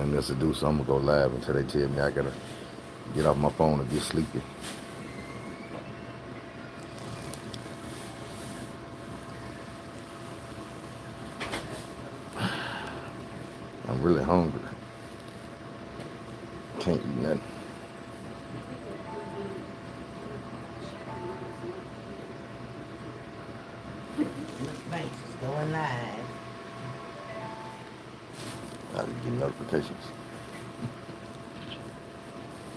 nothing else to do, so I'm gonna go live until they tell me I gotta get off my phone and get sleepy. I'm really hungry. Can't eat nothing. Miss Banks is going live. I be getting notifications.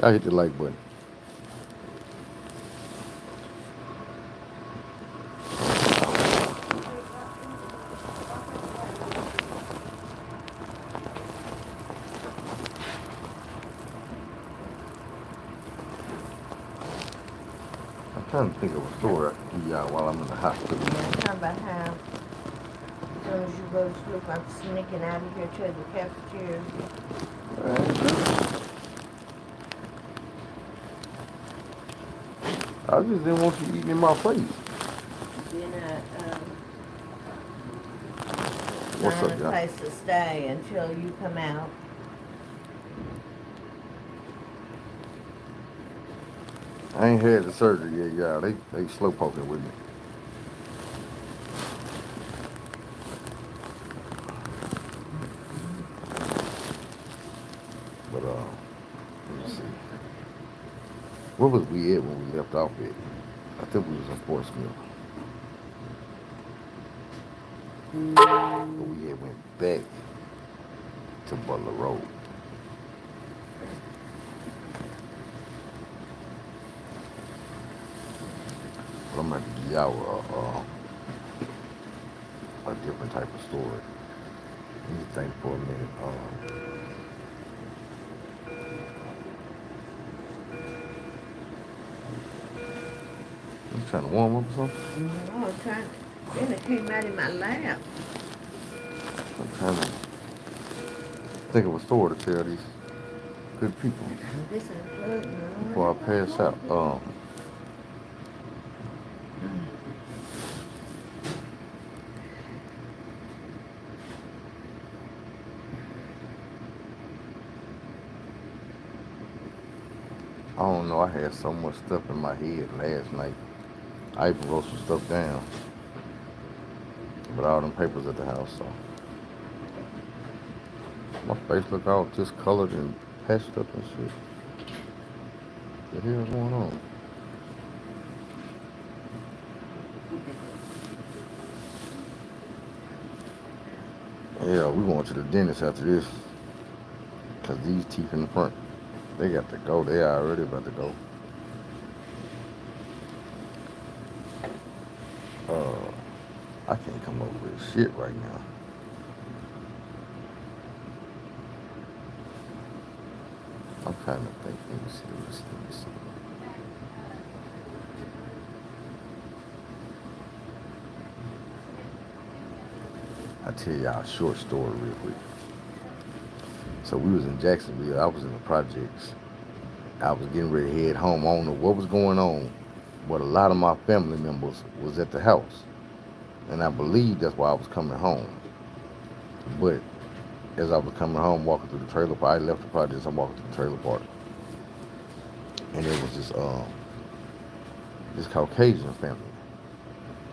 I hit the like button. I'm trying to think of a story I can give y'all while I'm in the hospital. Yeah, talking about how as soon as you go to sleep, I'm sneaking out of here to the cafeteria. I just didn't want you eating in my face. Then What's find up, a y'all? place to stay until you come out. I ain't had the surgery yet, y'all. They slow poking with me. But let me see. Where was we at when we left off at? I think we was in Fort Smith. But we had went back to Butler Road. But I'm gonna have to give y'all a different type of story. Let me think for a minute. I'm trying to warm up or something. No, I'm trying. Then it came out in my lap. I'm trying to think of a story to tell these good people This is good. before I pass out. I don't know. I had so much stuff in my head last night. I even wrote some stuff down, but all them papers at the house. So my face look all discolored and patched up and shit. What the hell's going on? Yeah, we going to the dentist after this, cause these teeth in the front, they got to go. They already about to go. Uh, I can't come up with shit right now. I'm trying to think. Let me see. Let me see. Let me see. I tell y'all a short story real quick. So we was in Jacksonville. I was in the projects. I was getting ready to head home. I don't know what was going on, but a lot of my family members was at the house, and I believe that's why I was coming home. But as I was coming home, walking through the trailer park, I left the projects. I'm walking through the trailer park, and it was this Caucasian family.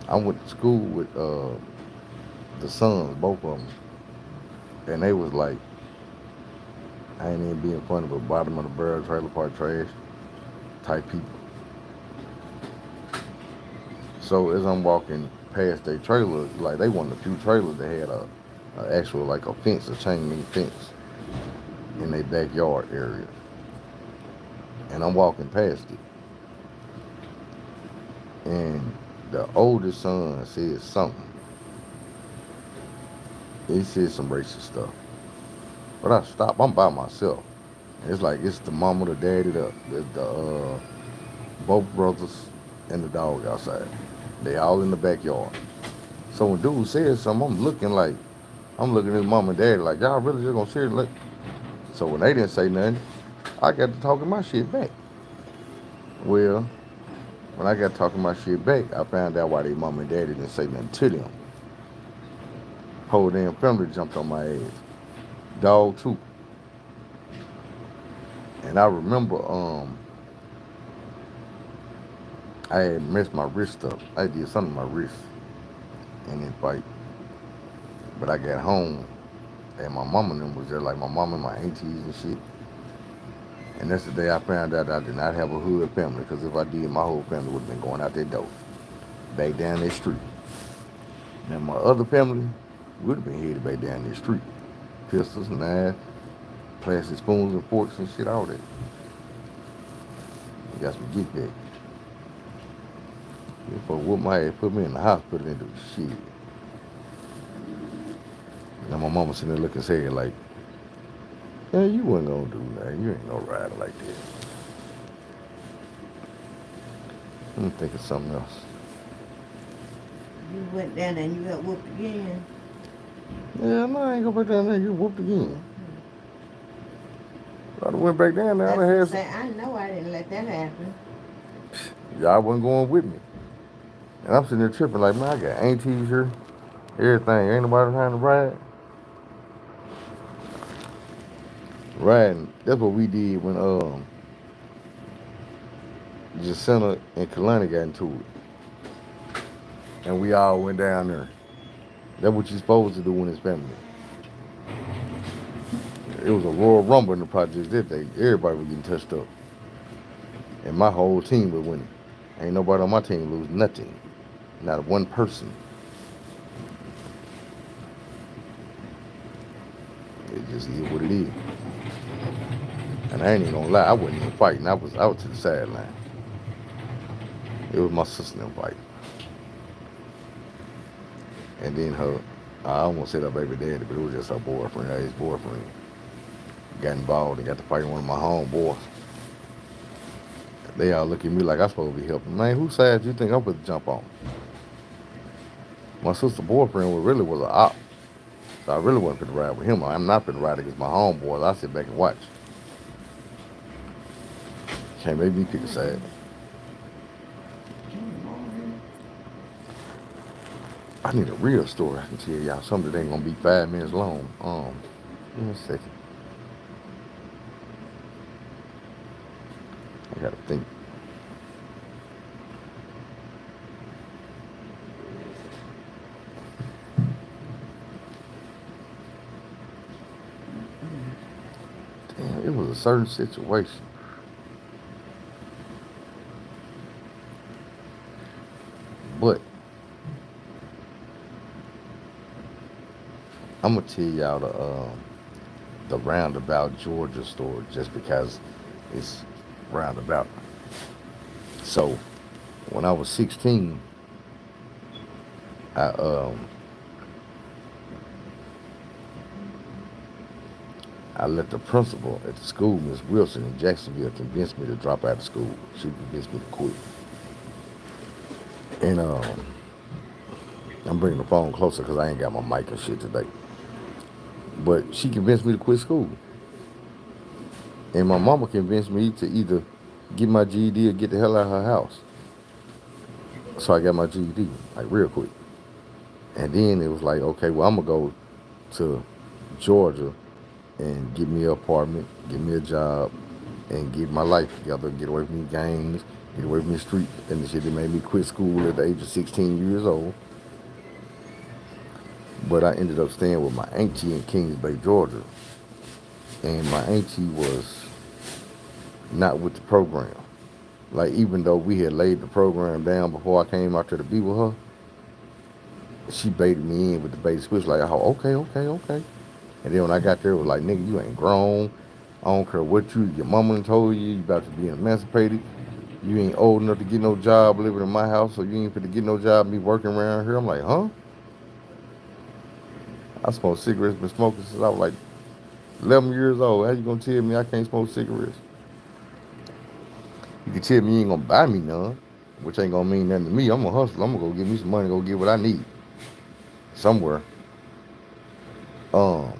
I went to school with the sons, both of them, and they was like, I ain't even being funny, but bottom of the barrel trailer park trash type people. So as I'm walking past their trailer, like they one of the few trailers that had a actual like a fence, a chain link fence in their backyard area. And I'm walking past it, and the oldest son said something. He said some racist stuff, but I stopped. I'm by myself. And it's like it's the mama, the daddy, the both brothers, and the dog outside. They all in the backyard. So when dude says something, I'm looking at his mom and daddy like, y'all really just gonna sit here and let. So when they didn't say nothing, I got to talking my shit back. Well, when I got talking my shit back, I found out why their mom and daddy didn't say nothing to them. Whole damn family jumped on my ass. Dog too. And I remember I had messed my wrist up. I did something to my wrist in that fight. But I got home and my mama and them was there, like my mama and my aunties and shit. And that's the day I found out I did not have a hood family. Because if I did, my whole family would have been going out that door, back down that street. Now my other family would have been headed back down that street. Pistols, knives, plastic spoons and forks and shit, all that. You got some get back. If I whoop my ass, put me in the hospital and do shit. Now my mama sitting there looking sad like, yeah, you wasn't gonna do nothing. You ain't no rider like that. Let me think of something else. You went down and you got whooped again. Yeah, no, I ain't gonna back down there. You whooped again. I'd have went back down there. I'd That's have what had say. I know I didn't let that happen. y'all wasn't going with me. And I'm sitting there tripping like, man, I got aunties here, everything. Ain't nobody trying to ride. Riding. That's what we did when Jacinta and Kalani got into it. And we all went down there. That's what you're supposed to do when it's family. It was a Royal Rumble in the projects that day. Everybody was getting touched up. And my whole team was winning. Ain't nobody on my team lose nothing. Not one person. It just is what it is. And I ain't even gonna lie, I wasn't even fighting. I was out to the sideline. It was my sister in fight. And then I almost said her baby daddy, but it was just her boyfriend, her ex-boyfriend. Got involved and got to fight one of my homeboys. They all look at me like I'm supposed to be helping. Man, whose side do you think I'm supposed to jump on? My sister's boyfriend was an op. So I really wasn't finna ride with him. I'm not finna ride against my homeboys. I sit back and watch. Can't make me pick a side. I need a real story I can tell y'all. Something that ain't gonna be 5 minutes long. Give me a second. I gotta think. Damn, it was a certain situation. But I'm gonna tell y'all the roundabout Georgia story just because it's roundabout. So when I was 16, I I let the principal at the school, Miss Wilson in Jacksonville, convince me to drop out of school. She convinced me to quit. And I'm bringing the phone closer because I ain't got my mic and shit today. But she convinced me to quit school. And my mama convinced me to either get my GED or get the hell out of her house. So I got my GED, like real quick. And then it was like, okay, well, I'm going to go to Georgia and get me an apartment, get me a job, and get my life together, get away from these gangs, get away from the street and the shit that made me quit school at the age of 16 years old. But I ended up staying with my auntie in Kings Bay, Georgia. And my auntie was not with the program. Like, even though we had laid the program down before I came out there to be with her, she baited me in with the bait switch, like, oh, okay. And then when I got there, it was like, nigga, you ain't grown. I don't care what your mama done told you about to be emancipated. You ain't old enough to get no job living in my house, so you ain't fit to get no job me working around here. I'm like, huh? I smoked cigarettes, been smoking since I was like 11 years old. How you gonna tell me I can't smoke cigarettes? You can tell me you ain't gonna buy me none, which ain't gonna mean nothing to me. I'm gonna hustle. I'm gonna go get me some money, go get what I need somewhere. Um,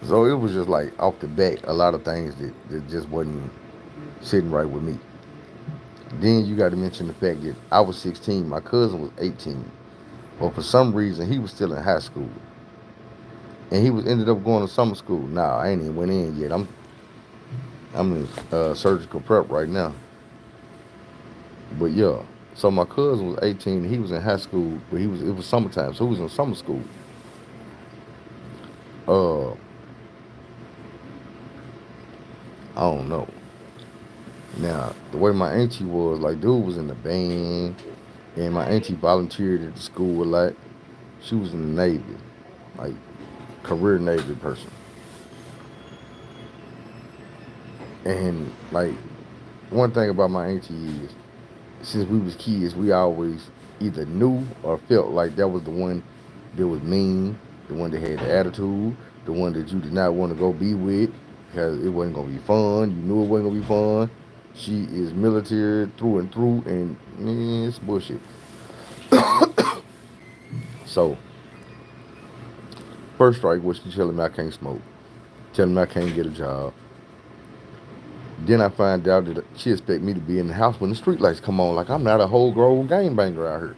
so it was just like off the bat, a lot of things that just wasn't sitting right with me. Then you got to mention the fact that I was 16, my cousin was 18. But for some reason, he was still in high school. and he was ended up going to summer school. Nah, I ain't even went in yet. I'm in surgical prep right now. But yeah, so my cousin was 18. He was in high school, but it was summertime, so he was in summer school. Uh, I don't know. Now the way my auntie was, like, dude was in the band, and my auntie volunteered at the school a lot. She was in the Navy, like career Navy person, and like one thing about my auntie is, since we was kids, we always either knew or felt like that was the one that was mean, the one that had the attitude, the one that you did not want to go be with because it wasn't gonna be fun. You knew it wasn't gonna be fun. She is military through and through, and man, it's bullshit. So first strike was she telling me I can't smoke, telling me I can't get a job. Then I find out that she expect me to be in the house when the street lights come on. Like I'm not a whole grown game banger out here.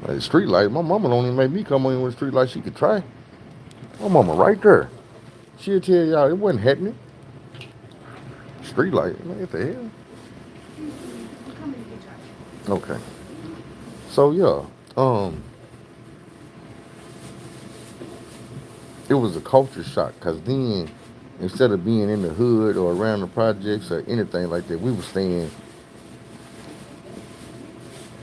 Like, street light, my mama don't even make me come in with a street light. She could try. My mama right there. She'll tell y'all it wasn't happening. Street light, man, what the hell? Okay. So yeah, it was a culture shock because then instead of being in the hood or around the projects or anything like that, we were staying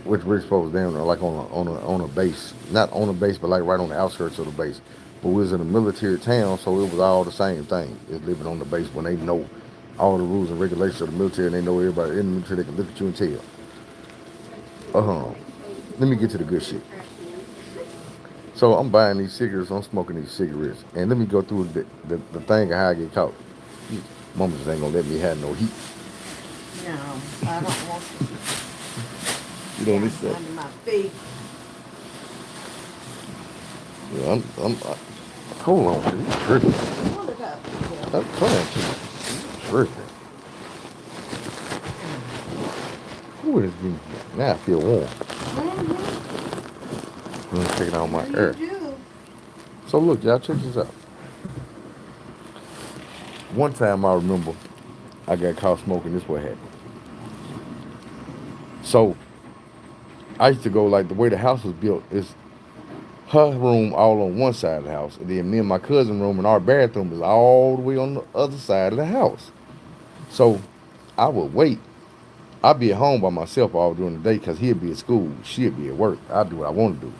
with rich folks down there, like on a base, not on a base, but like right on the outskirts of the base. But we was in a military town, so it was all the same thing. It's living on the base when they know all the rules and regulations of the military, and they know everybody in the military. They can look at you and tell. Let me get to the good shit. So I'm buying these cigarettes, I'm smoking these cigarettes, and let me go through the thing of how I get caught. Mama just ain't gonna let me have no heat. No, I don't want You to know down this stuff. under my feet. Yeah, hold on, man. You tripping? Pull it up. I'm trying to. You tripping. Who is me? Now I feel warm. Mm-hmm. Let me take it out my You air. do. So look, y'all, check this out. One time I remember I got caught smoking. This what happened. So I used to go, like, the way the house was built is her room all on one side of the house, and then me and my cousin room and our bathroom is all the way on the other side of the house. So I would wait. I'd be at home by myself all during the day because he'd be at school, she'd be at work. I'd do what I want to do.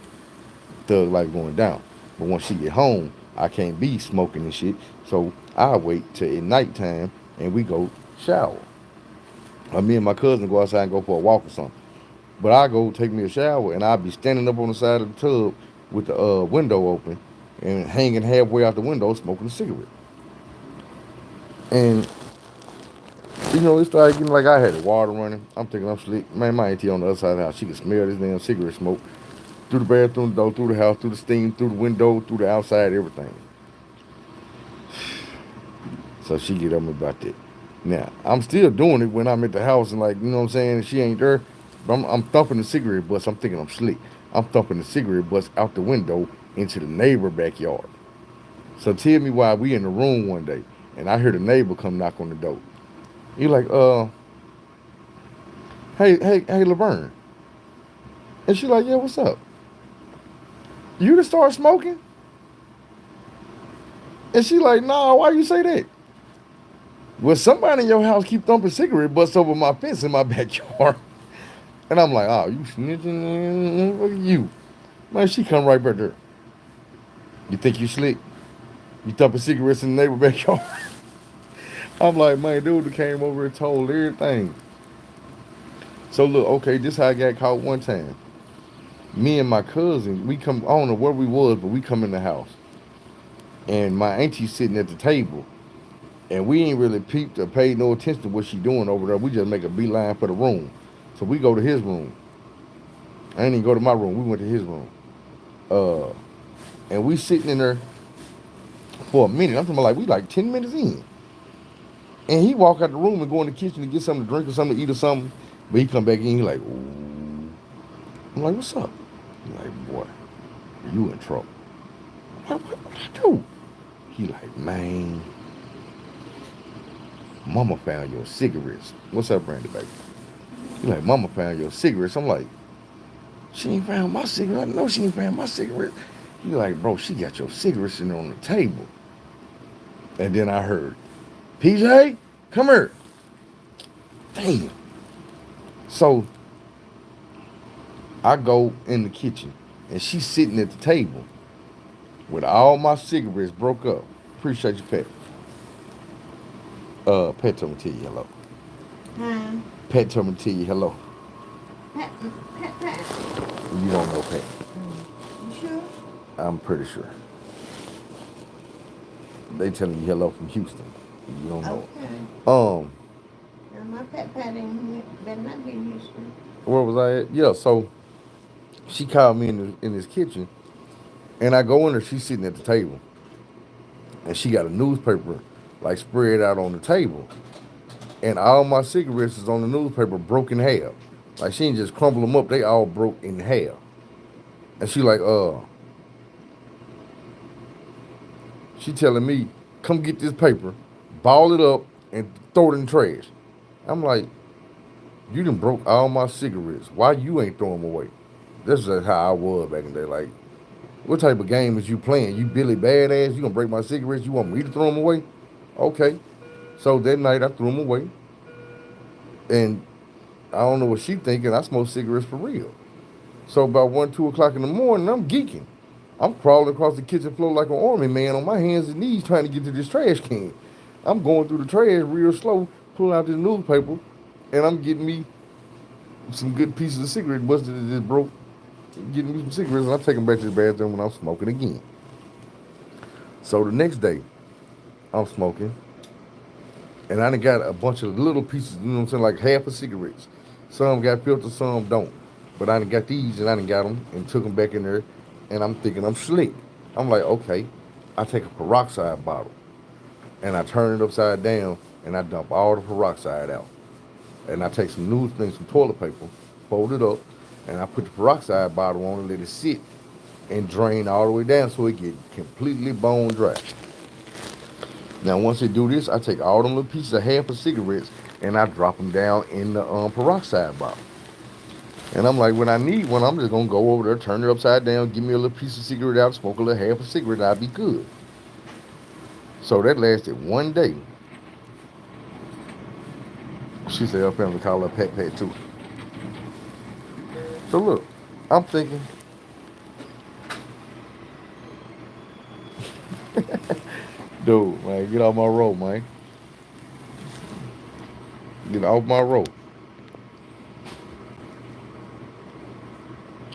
Thug life going down. But once she get home, I can't be smoking and shit. So I wait till at nighttime and we go shower. Or me and my cousin go outside and go for a walk or something. But I go take me a shower and I'll be standing up on the side of the tub with the window open and hanging halfway out the window smoking a cigarette. And it started getting like I had the water running. I'm thinking I'm sleep. Man, my auntie on the other side of the house, she could smell this damn cigarette smoke through the bathroom door, through the house, through the steam, through the window, through the outside, everything. So she get on me about that. Now, I'm still doing it when I'm at the house and, like, you know what I'm saying, and she ain't there. But I'm thumping the cigarette butts. I'm thinking I'm slick. I'm thumping the cigarette butts out the window into the neighbor backyard. So tell me why we in the room one day and I hear the neighbor come knock on the door. You like, hey, Laverne. And she like, yeah, what's up? You to start smoking? And she like, nah, why you say that? Well, somebody in your house keep thumping cigarette butts over my fence in my backyard. And I'm like, oh, you snitching? Look at you. Man, she come right back there. You think you slick? You thumping cigarettes in the neighbor backyard? I'm like, man, dude that came over and told everything. So look, okay, this how I got caught one time. Me and my cousin, we come, I don't know where we was, but we come in the house. And my auntie sitting at the table. And we ain't really peeped or paid no attention to what she doing over there. We just make a beeline for the room. So we go to his room. I ain't even go to my room. We went to his room. Uh, and we sitting in there for a minute. I'm talking about, like, we like 10 minutes in. And he walk out the room and go in the kitchen to get something to drink or something to eat or something. But he come back in, he like, ooh. I'm like, what's up? He like, boy, you in trouble. What I do? He like, man, mama found your cigarettes. What's up, Brandy, baby? He like, mama found your cigarettes. I'm like, she ain't found my cigarette. No, she ain't found my cigarette. He like, bro, she got your cigarettes in on the table. And then I heard, PJ, come here. Damn. So I go in the kitchen and she's sitting at the table with all my cigarettes broke up. Appreciate you, Pet. Pet told me to tell you hello. Huh? Pet told me to tell you hello. Pat, pat. You don't know Pet. You sure? I'm pretty sure. They telling you hello from Houston. You don't know. Okay. Now my pat ain't better not be Houston. Where was I at? Yeah, so she called me in this kitchen, and I go in there. She's sitting at the table, and she got a newspaper like spread out on the table, and all my cigarettes is on the newspaper broke in half. Like she didn't just crumple them up; they all broke in half. And she like, she telling me, come get this paper, ball it up, and throw it in the trash. I'm like, you done broke all my cigarettes. Why you ain't throwing them away? This is just how I was back in the day. Like, what type of game is you playing? You Billy Badass? You gonna break my cigarettes? You want me to throw them away? Okay. So that night I threw them away, and I don't know what she thinking. I smoke cigarettes for real. So about 1, 2 o'clock in the morning, I'm geeking. I'm crawling across the kitchen floor like an army man on my hands and knees trying to get to this trash can. I'm going through the trash real slow, pulling out this newspaper, and I'm getting me some good pieces of cigarette busted that just broke, getting me some cigarettes, and I take them back to the bathroom and I'm smoking again. So the next day, I'm smoking, and I done got a bunch of little pieces, you know what I'm saying, like half of cigarettes. Some got filtered, some don't. But I done got these, and I done got them and took them back in there, and I'm thinking I'm slick. I'm like, okay, I take a peroxide bottle, and I turn it upside down, and I dump all the peroxide out. And I take some news things, some toilet paper, fold it up, and I put the peroxide bottle on and let it sit and drain all the way down so it get completely bone dry. Now, once I do this, I take all them little pieces of half of cigarettes and I drop them down in the peroxide bottle. And I'm like, when I need one, I'm just gonna go over there, turn it upside down, give me a little piece of cigarette out, smoke a little half a cigarette, I'll be good. So that lasted one day. She said her family call her Pat Pat too. So look, I'm thinking, dude, man, get off my road, man. Get off my road.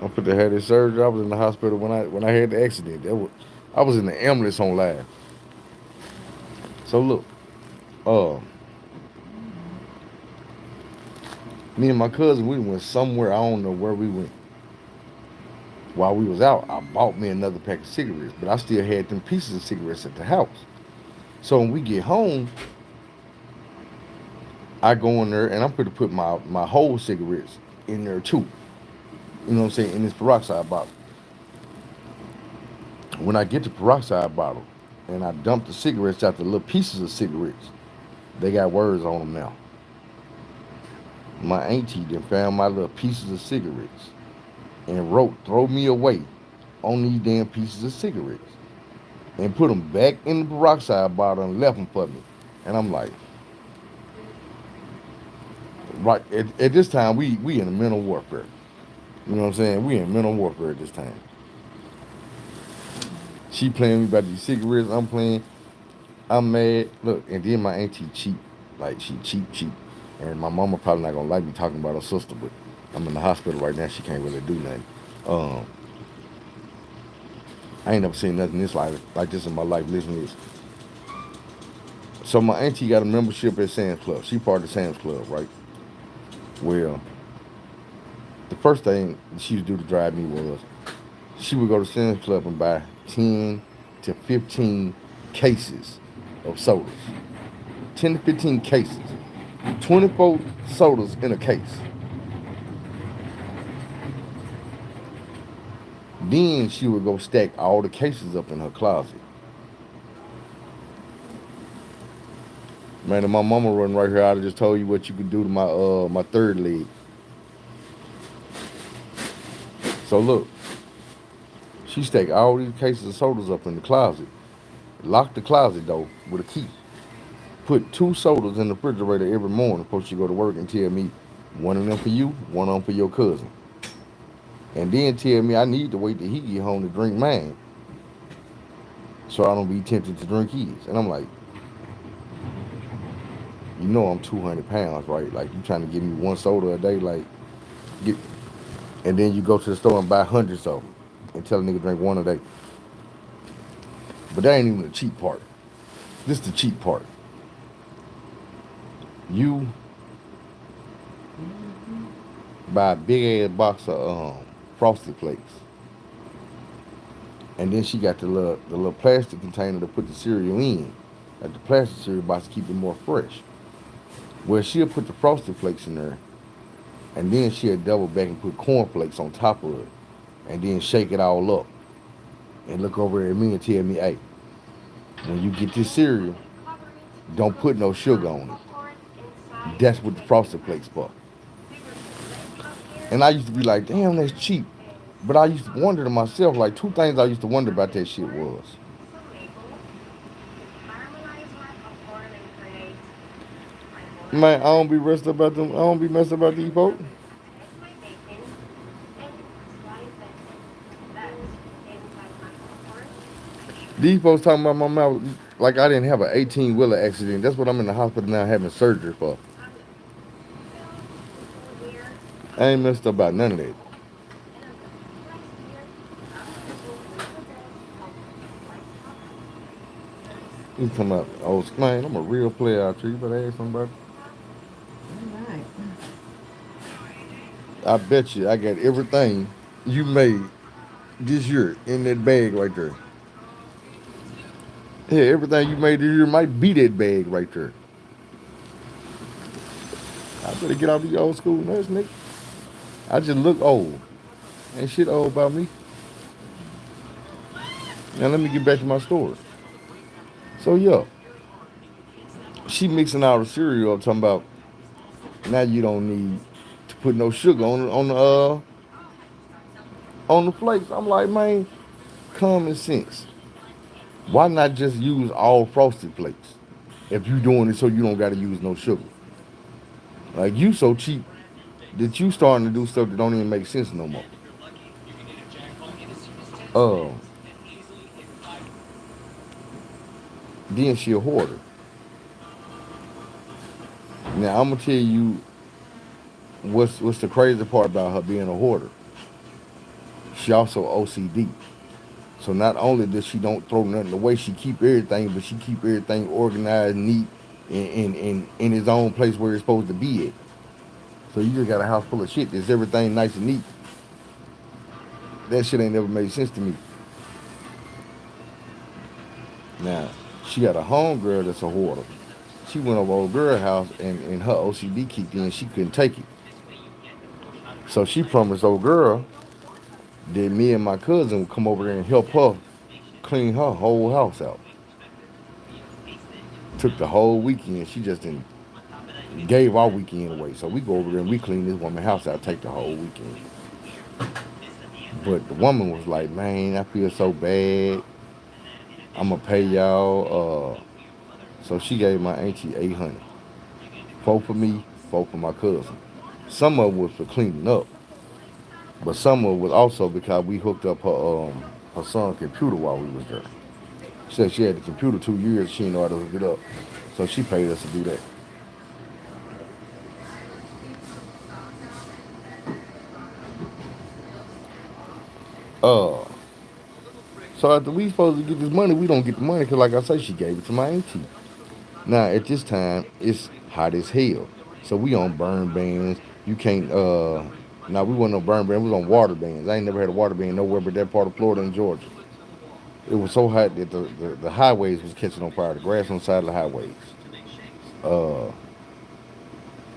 I'm put to have this surgery. I was in the hospital when I had the accident. I was in the ambulance on live. So look, uh, me and my cousin, we went somewhere. I don't know where we went. While we was out, I bought me another pack of cigarettes, but I still had them pieces of cigarettes at the house. So when we get home, I go in there and I'm going to put my whole cigarettes in there too. You know what I'm saying? In this peroxide bottle. When I get the peroxide bottle and I dump the cigarettes out, the little pieces of cigarettes, they got words on them now. My auntie then found my little pieces of cigarettes and wrote, throw me away on these damn pieces of cigarettes. And put them back in the peroxide bottle and left them for me. And I'm like, right, at this time, we in a mental warfare. You know what I'm saying? We in mental warfare at this time. She playing me about these cigarettes. I'm playing. I'm mad. Look, and then my auntie cheap. Like, she cheap. And my mama probably not gonna like me talking about her sister, but I'm in the hospital right now. She can't really do nothing. Um, I ain't never seen nothing like this in my life. Listen to this. So my auntie got a membership at Sam's Club. She part of Sam's Club, right? Well, the first thing she would do to drive me was she would go to Sam's Club and buy 10 to 15 cases of sodas. 10 to 15 cases. 24 sodas in a case. Then she would go stack all the cases up in her closet. Man, if my mama running right here, I'd have just told you what you could do to my third leg. So look, she stacked all these cases of sodas up in the closet, locked the closet door with a key, put two sodas in the refrigerator every morning before she go to work and tell me one of them for you, one of them for your cousin. And then tell me I need to wait till he get home to drink mine so I don't be tempted to drink his. And I'm like, you know I'm 200 pounds, right? Like you trying to give me one soda a day, like get, and then you go to the store and buy hundreds of them and tell a nigga drink one a day. But that ain't even the cheap part. This the cheap part. You buy a big ass box of frosted flakes, and then she got the little plastic container to put the cereal in, like the plastic cereal box to keep it more fresh. Well, she'll put the frosted flakes in there, and then she'll double back and put cornflakes on top of it, and then shake it all up, and look over at me and tell me, hey, when you get this cereal, don't put no sugar on it. That's what the frosted flakes for. And I used to be like, damn, that's cheap. But I used to wonder to myself, like two things I used to wonder about that shit was, man, I don't be messed about them. I don't be messed about these folks. These folks talking about my mouth like I didn't have an 18-wheeler accident. That's what I'm in the hospital now having surgery for. I ain't messed up about none of that. You talking about, oh, man, I'm a real player out here. You better ask somebody. All right. I bet you I got everything you made this year in that bag right there. Yeah, everything you made this year might be that bag right there. I better get out of these old school nuts, nigga. I just look old. Ain't shit old about me. Now let me get back to my story. So yeah, she mixing all the cereal up, talking about now you don't need to put no sugar on the flakes. I'm like, man, common sense. Why not just use all frosted flakes if you doing it so you don't got to use no sugar? Like you so cheap that you starting to do stuff that don't even make sense no more. Uh, then she a hoarder. Now I'm gonna tell you what's the crazy part about her being a hoarder. She also OCD. So not only does she don't throw nothing away, she keep everything, but she keep everything organized, neat, in its own place where it's supposed to be at. So you just got a house full of shit that's everything nice and neat. That shit ain't never made sense to me. Now, she got a homegirl that's a hoarder. She went over old girl house and her OCD kicked in. She couldn't take it. So she promised old girl that me and my cousin would come over there and help her clean her whole house out. Took the whole weekend. She just didn't gave our weekend away. So we go over there and we clean this woman's house out, take the whole weekend. But the woman was like, man, I feel so bad. I'm gonna pay y'all. So she gave my auntie 800. Four for me, four for my cousin. Some of it was for cleaning up, but some of it was also because we hooked up her son's computer while we was there. She said she had the computer 2 years, she didn't know how to hook it up. So she paid us to do that. Uh, so after we supposed to get this money, we don't get the money because, like I say, she gave it to my auntie. Now at this time, it's hot as hell, so we on burn bans. You can't. Now we wasn't on burn bans. We was on water bans. I ain't never had a water ban nowhere but that part of Florida and Georgia. It was so hot that the highways was catching on fire. The grass on the side of the highways. Uh,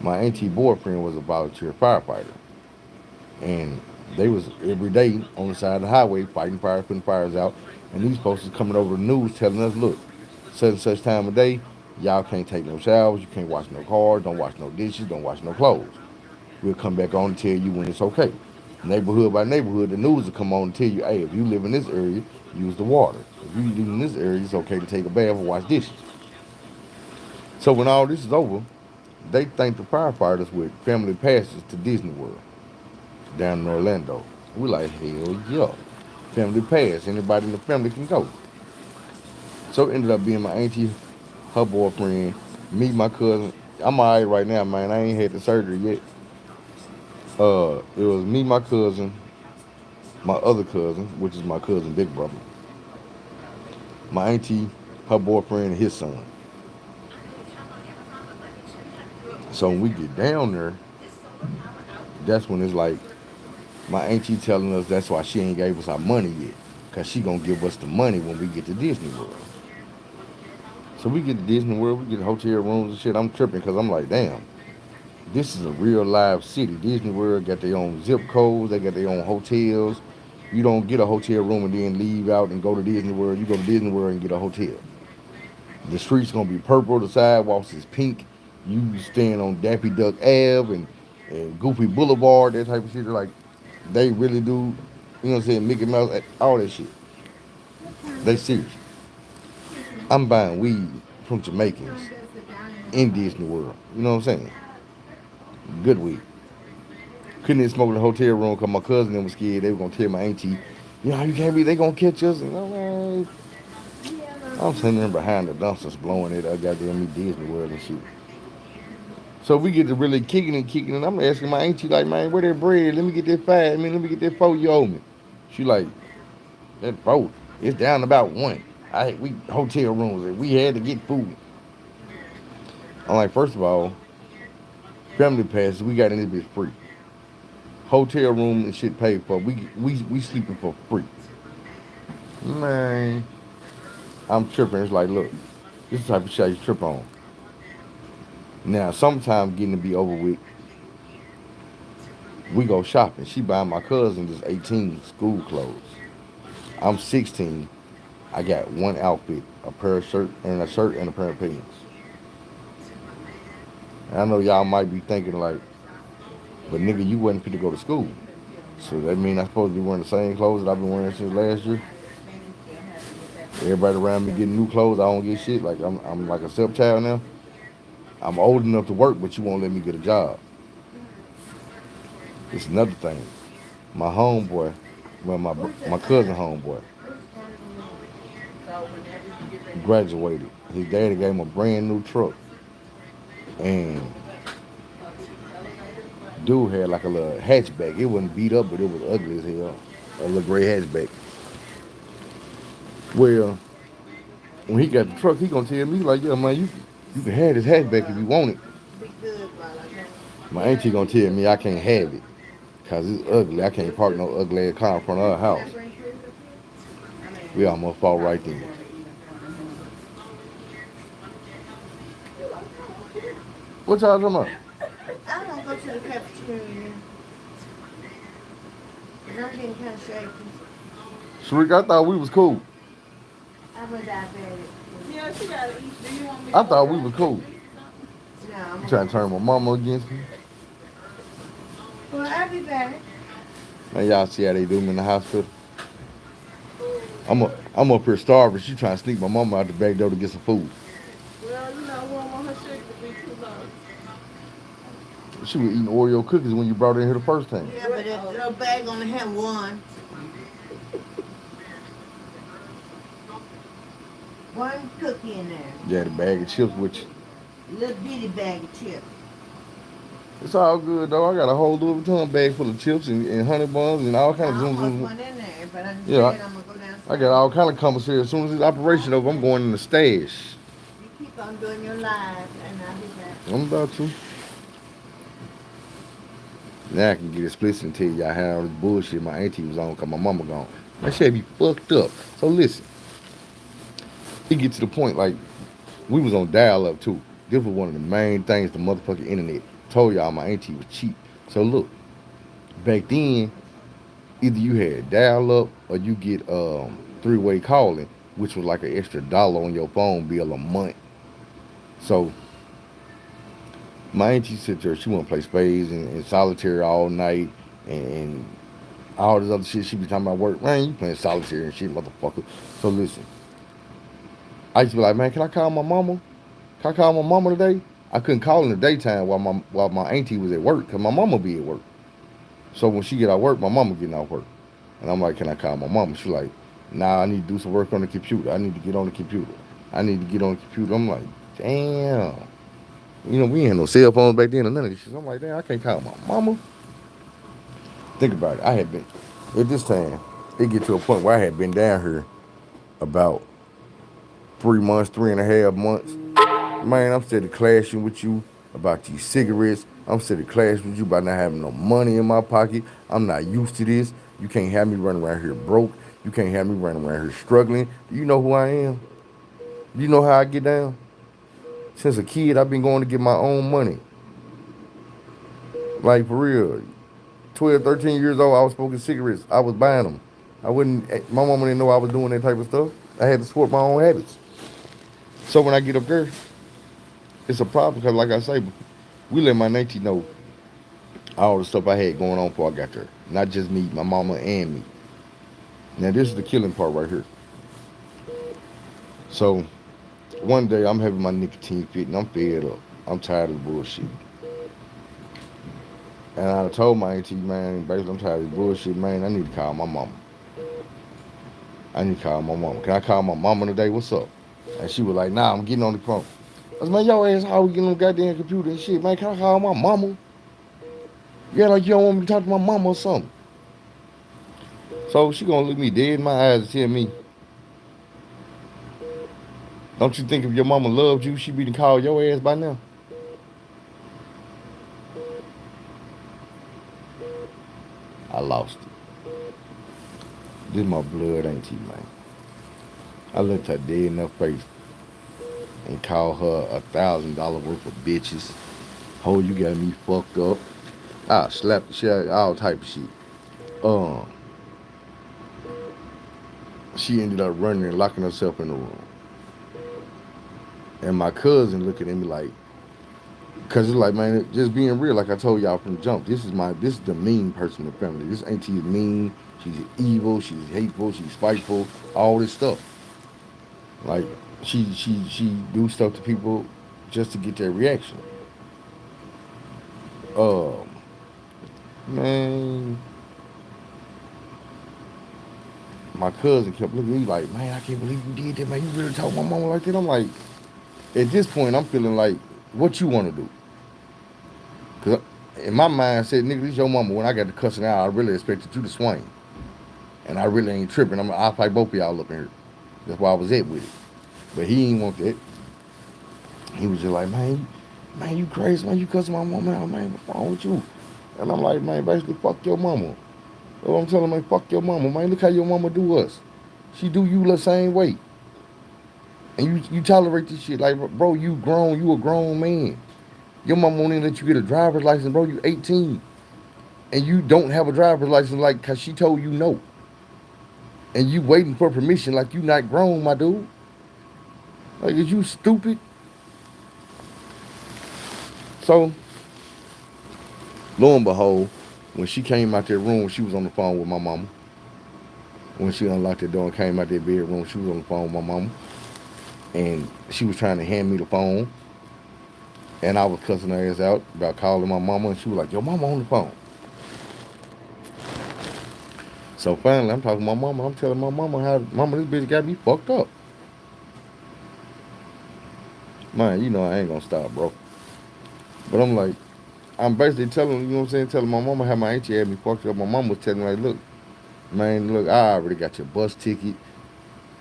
my auntie boyfriend was a volunteer firefighter, and They was every day on the side of the highway fighting fires, putting fires out, and these folks is coming over the news telling us, look, such and such time of day, y'all can't take no showers, you can't wash no cars, don't wash no dishes, don't wash no clothes. We'll come back on and tell you when it's okay. Neighborhood by neighborhood, the news will come on and tell you, hey, if you live in this area, use the water. If you live in this area, it's okay to take a bath or wash dishes. So when all this is over, they thank the firefighters with family passes to Disney World down in Orlando. We like, hell yeah. Family pass, anybody in the family can go. So it ended up being my auntie, her boyfriend, me, my cousin. I'm alright right now, man. I ain't had the surgery yet. It was me, my cousin, my other cousin, which is my cousin big brother, my auntie, her boyfriend, and his son. So when we get down there, that's when it's like my auntie telling us that's why she ain't gave us our money yet, cause she gonna give us the money when we get to Disney World. So we get to Disney World, we get hotel rooms and shit. I'm tripping because I'm like, damn, this is a real live city. Disney World got their own zip codes, they got their own hotels. You don't get a hotel room and then leave out and go to Disney World. You go to Disney World and get a hotel. The streets gonna be purple, the sidewalks is pink. You stand on Daffy Duck Ave and Goofy Boulevard, that type of shit. Like they really do, you know what I'm saying, Mickey Mouse, all that shit. They serious. I'm buying weed from Jamaicans in Disney World. You know what I'm saying? Good weed. Couldn't even smoke in the hotel room because my cousin them was scared. They were gonna tell my auntie, you know, you can't be. They gonna catch us. And I'm sitting there behind the dumpsters blowing it. I got them me Disney World and shit. So we get to really kicking and kicking, and I'm asking my auntie like, man, where that bread? Let me get that five. I mean, let me get that four you owe me. She like, that four. It's down about one. We hotel rooms and we had to get food. I'm like, first of all, family passes we got in this bitch free. Hotel room and shit paid for. We sleeping for free. Man, I'm tripping. It's like, look, this is the type of shit you trip on. Now, sometimes getting to be over with, we go shopping. She buying my cousin this 18 school clothes. I'm 16. I got one outfit, a pair of shirt and a pair of pants. And I know y'all might be thinking like, but nigga, you wasn't fit to go to school. So that mean I'm supposed to be wearing the same clothes that I've been wearing since last year. Everybody around me getting new clothes, I don't get shit. Like I'm like a stepchild now. I'm old enough to work, but you won't let me get a job. It's another thing. My homeboy, well, my cousin homeboy, graduated. His daddy gave him a brand new truck, and dude had like a little hatchback. It wasn't beat up, but it was ugly as hell. A little gray hatchback. Well, when he got the truck, he gonna tell me like, yeah, man, you can have this hatchback if you want it. My auntie gonna tell me I can't have it because it's ugly. I can't park no ugly ass car in front of her house. We almost fall right there. What y'all talking about? I don't go to the cafeteria. Cause I'm getting kind of shaky. Shriek, I thought we was cool. I'm a diabetic. Yeah, she gotta eat. Do you want me to I go thought we grab was her? cool. No, I'm You trying to turn my mama against me? Well, I'll be back. Man, y'all see how they do me in the hospital? I'm up here starving. She trying to sneak my mama out the back door to get some food. Well, you know, we don't want her sugar to be too low. She was eating Oreo cookies when you brought her in here the first time. Yeah, but that little bag only have one. One cookie in there. You had a bag of chips with you. Little bitty bag of chips. It's all good though. I got a whole Louis Vuitton bag full of chips and honey buns and all I kinds of zoom almost zoom. went in there, but I Yeah, decided I'm gonna go downstairs. I got all kind of commissary. As soon as this operation over, I'm going in the stash. You keep on doing your live, and I'll be back. I'm about to. Now I can get explicit and tell y'all how all this bullshit my auntie was on because my mama gone. That shit be fucked up. So listen, it get to the point like we was on dial up too. This was one of the main things the motherfucking internet told y'all my auntie was cheap. So look, back then either you had dial up or you get three-way calling, which was like an extra dollar on your phone bill a month. So my auntie sit there, she want to play spades and solitaire all night and all this other shit. She be talking about work. Man, you playing solitaire and shit, motherfucker. So listen, I used to be like, man, can I call my mama? Can I call my mama today? I couldn't call in the daytime while my auntie was at work because my mama be at work. So when she get out work, my mama getting out work. And I'm like, can I call my mama? She like, nah, I need to do some work on the computer. I need to get on the computer. I need to get on the computer. I'm like, damn. We ain't had no cell phones back then or none of this shit. So I'm like, damn, I can't call my mama. Think about it. I had been, at this time, it get to a point where I had been down here about 3 months, 3.5 months. Man, I'm still clashing with you about these cigarettes. I'm still clashing with you about not having no money in my pocket. I'm not used to this. You can't have me running around here broke. You can't have me running around here struggling. Do you know who I am? Do you know how I get down? Since a kid, I've been going to get my own money. Like, for real. 12, 13 years old, I was smoking cigarettes. I was buying them. My mama didn't know I was doing that type of stuff. I had to support my own habits. So when I get up there, it's a problem because, like I say, we let my auntie know all the stuff I had going on before I got there. Not just me, my mama and me. Now, this is the killing part right here. So one day I'm having my nicotine fit and I'm fed up. I'm tired of the bullshit. And I told my auntie, man, basically, I'm tired of this bullshit, man. I need to call my mama. I need to call my mama. Can I call my mama today? What's up? And she was like, nah, I'm getting on the phone. I said, man, your ass how we getting on the goddamn computer and shit, man. Can I call my mama? Yeah, like you don't want me to talk to my mama or something. So she gonna look me dead in my eyes and tell me, don't you think if your mama loved you, she be to call your ass by now? I lost it. This my blood auntie, man. I looked her dead in her face and called her $1,000 worth of bitches. Oh, you got me fucked up. I slapped the shit out of all type of shit. Um, she ended up running and locking herself in the room. And my cousin looking at me like, cause it's like, man, just being real, like I told y'all from the jump, this is the mean person in the family. This auntie is mean, she's evil, she's hateful, she's spiteful, all this stuff. Like she do stuff to people just to get their reaction. Um, man, my cousin kept looking at me like, man, I can't believe you did that, man. You really talk to my mama like that? I'm like, at this point, I'm feeling like, what you want to do? Because in my mind, I said, nigga, this your mama. When I got to cussing out, I really expected you to swing. And I really ain't tripping. I'll fight both of y'all up in here. That's why I was at with it. But he ain't want that. He was just like, man, you crazy, man. You cussing my mama out, man. What's wrong with you? And I'm like, man, basically, fuck your mama. So I'm telling him, man, fuck your mama, man. Look how your mama do us. She do you the same way. And you tolerate this shit. Like, bro, you grown. You a grown man. Your mama won't even let you get a driver's license, bro. You 18. And you don't have a driver's license, like, because she told you no. And you waiting for permission like you not grown, my dude. Like, is you stupid? So, lo and behold, when she came out that room, she was on the phone with my mama. When she unlocked the door and came out that bedroom, she was on the phone with my mama. And she was trying to hand me the phone. And I was cussing her ass out about calling my mama. And she was like, yo, mama on the phone. So finally, I'm talking to my mama. I'm telling my mama how, mama, this bitch got me fucked up. Man, you know I ain't gonna stop, bro. But I'm like, I'm basically telling, you know what I'm saying, telling my mama how my auntie had me fucked up. My mama was telling me, like, look, man, look, I already got your bus ticket.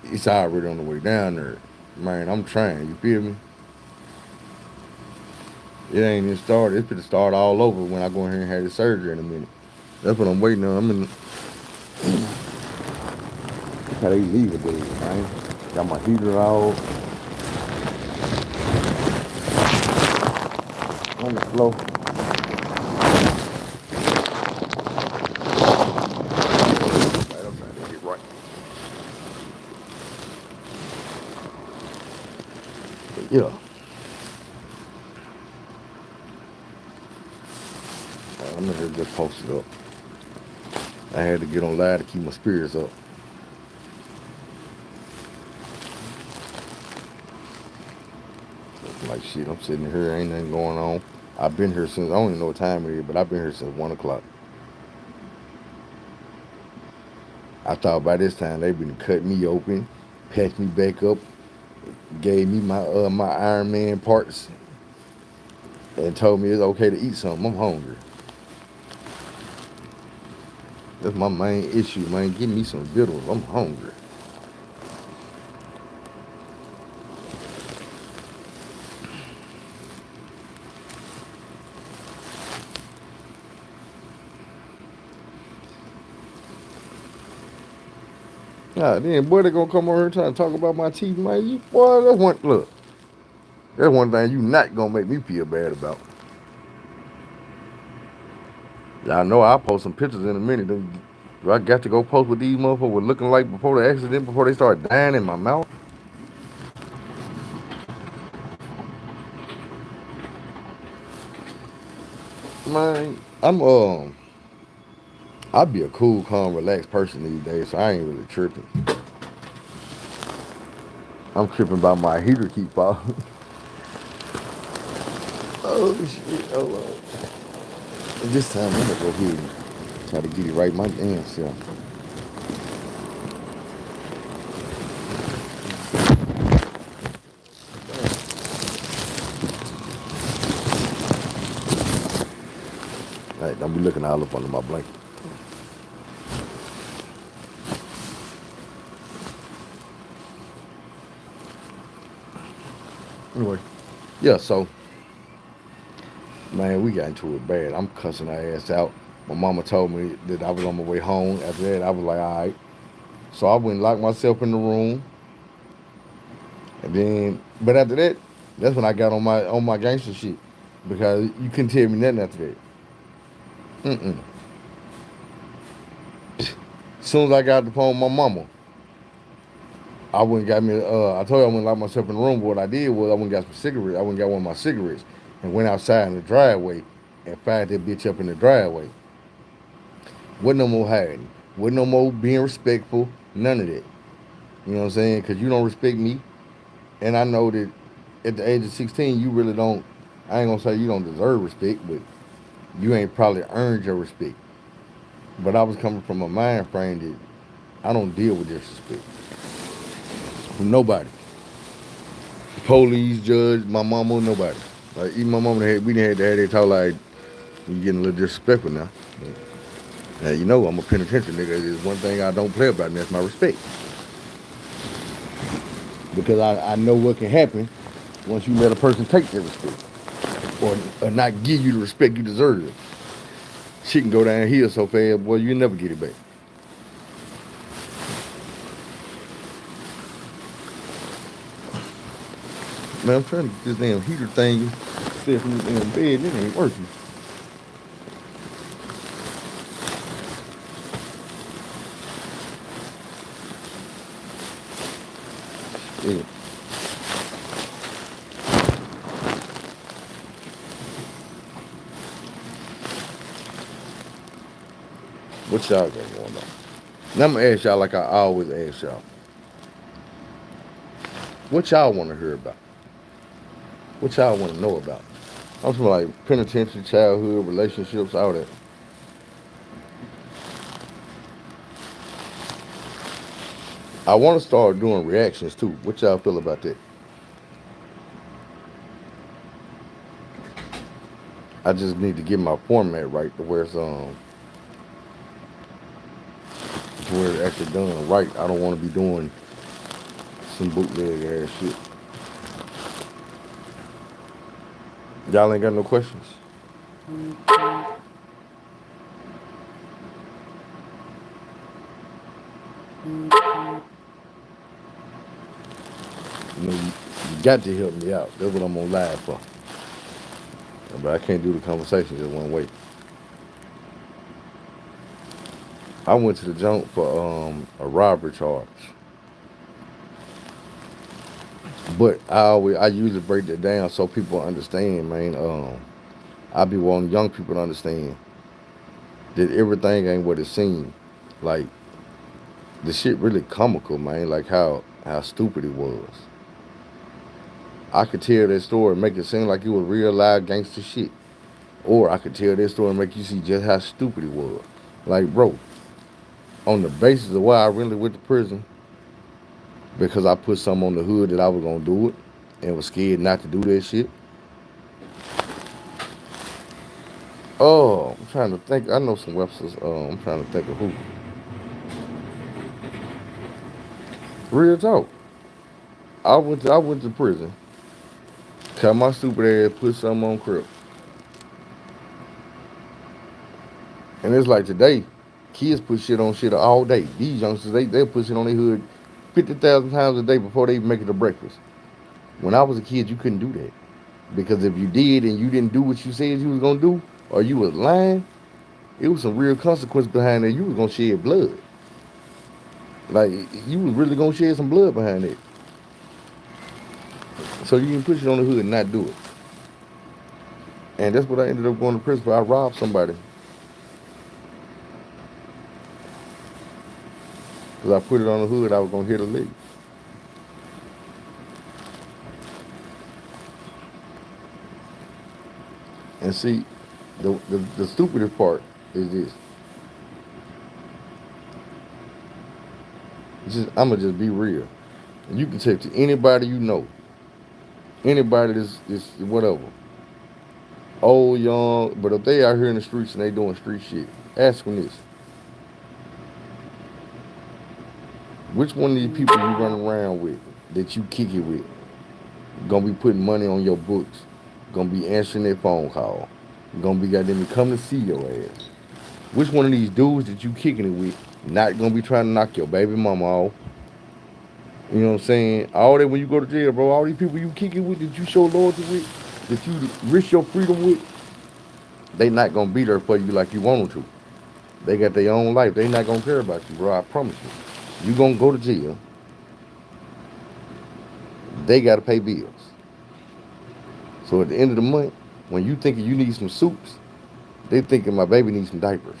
It's already on the way down there. Man, I'm trying, you feel me? It ain't even started. It's gonna start all over when I go in here and have the surgery in a minute. That's what I'm waiting on. I'm in how they leave it, baby, man. Got my heater all on the floor. Yeah. I'm in here just posted up. I had to get on live to keep my spirits up. Like shit, I'm sitting here, ain't nothing going on. I've been here since I don't even know what time it is, but I've been here since 1 o'clock. I thought by this time they been cut me open, patched me back up, gave me my Iron Man parts, and told me it's okay to eat something. I'm hungry. That's my main issue, man. Give me some vittles. I'm hungry. God damn, boy, they gonna come over here trying to talk about my teeth, man. You boy, that's one thing you not gonna make me feel bad about. Y'all know I'll post some pictures in a minute. Do I got to go post what these motherfuckers looking like before the accident, before they start dying in my mouth? Man, I be a cool, calm, relaxed person these days, so I ain't really tripping. I'm tripping about my heater keep falling. Oh shit, hold on. And this time I'm gonna go ahead and try to get it right my damn self. Hey, don't be looking all up under my blanket. Anyway, yeah, so man, we got into it bad. I'm cussing her ass out. My mama told me that I was on my way home. After that, I was like, all right. So I went and locked myself in the room. And then, but after that, that's when I got on my gangster shit because you couldn't tell me nothing after that. Mm-mm. As soon as I got the phone with my mama, I went and got me. I told you I went and locked myself in the room. But what I did was I went and got some cigarettes. I went and got one of my cigarettes and went outside in the driveway and fired that bitch up in the driveway. Wasn't no more hiding. Wasn't no more being respectful. None of that. You know what I'm saying? Because you don't respect me, and I know that at the age of 16, you really don't. I ain't gonna say you don't deserve respect, but you ain't probably earned your respect. But I was coming from a mind frame that I don't deal with disrespect from nobody. Police, judge, my mama, nobody. Like even my mama, we didn't have to have that talk like you getting a little disrespectful now. Now you know I'm a penitentiary nigga. There's one thing I don't play about, and that's my respect. Because I know what can happen once you let a person take their respect or not give you the respect you deserve. She can go down here so fast, boy, you never get it back. Man, I'm trying to get this damn heater thing set from this damn bed, and it ain't working. Yeah. What y'all got going on? Now I'm gonna ask y'all like I always ask y'all. What y'all want to hear about? What y'all want to know about? I'm talking like penitentiary, childhood, relationships, all that. I want to start doing reactions too. What y'all feel about that? I just need to get my format right to where it's actually done right. I don't want to be doing some bootleg ass shit. Y'all ain't got no questions? You know, you got to help me out. That's what I'm on live for. But I can't do the conversation just one way. I went to the jump for a robbery charge. But I usually break that down so people understand, man. I be wanting young people to understand that everything ain't what it seems. Like the shit really comical, man. Like how stupid it was. I could tell that story and make it seem like it was real live gangster shit. Or I could tell that story and make you see just how stupid it was. Like, bro, on the basis of why I really went to prison, because I put something on the hood that I was gonna do it and was scared not to do that shit. Oh, I'm trying to think. I know some Websters. I'm trying to think of who. Real talk. I went to prison. Cut my stupid ass, put something on crib. And it's like today, kids put shit on shit all day. These youngsters, they put shit on their hood 50,000 times a day before they even make it to breakfast. When I was a kid, you couldn't do that. Because if you did and you didn't do what you said you was gonna do, or you was lying, it was some real consequence behind that. You was gonna shed blood. Like you was really gonna shed some blood behind it. So you can push it on the hood and not do it. And that's what I ended up going to prison for. I robbed somebody because I put it on the hood. I was gonna hit a lick. And see, the stupidest part is this. I'ma just be real. You can take to anybody you know, anybody that's whatever, old, young, but if they out here in the streets and they doing street shit, ask them this: which one of these people you run around with, that you kick it with, gonna be putting money on your books, gonna be answering their phone call, gonna be goddamn come to see your ass? Which one of these dudes that you kicking it with not gonna be trying to knock your baby mama off? You know what I'm saying? All that when you go to jail, bro. All these people you kicking with, that you show loyalty with, that you risk your freedom with, they not gonna be there for you like you want them to. They got their own life. They not gonna care about you, bro. I promise you. You gonna go to jail. They gotta pay bills. So at the end of the month, when you thinking you need some soups, they thinking my baby needs some diapers.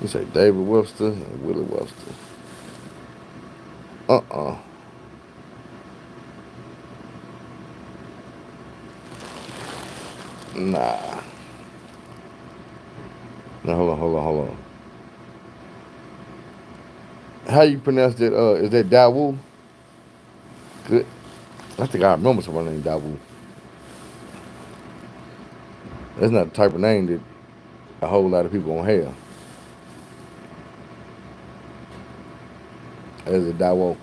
You say David Webster and Willie Webster. Uh-uh. Nah. Now hold on. How you pronounce that? Is that Dawu? Good. I think I remember someone named Dawu. That's not the type of name that a whole lot of people gonna have. As a Dawo.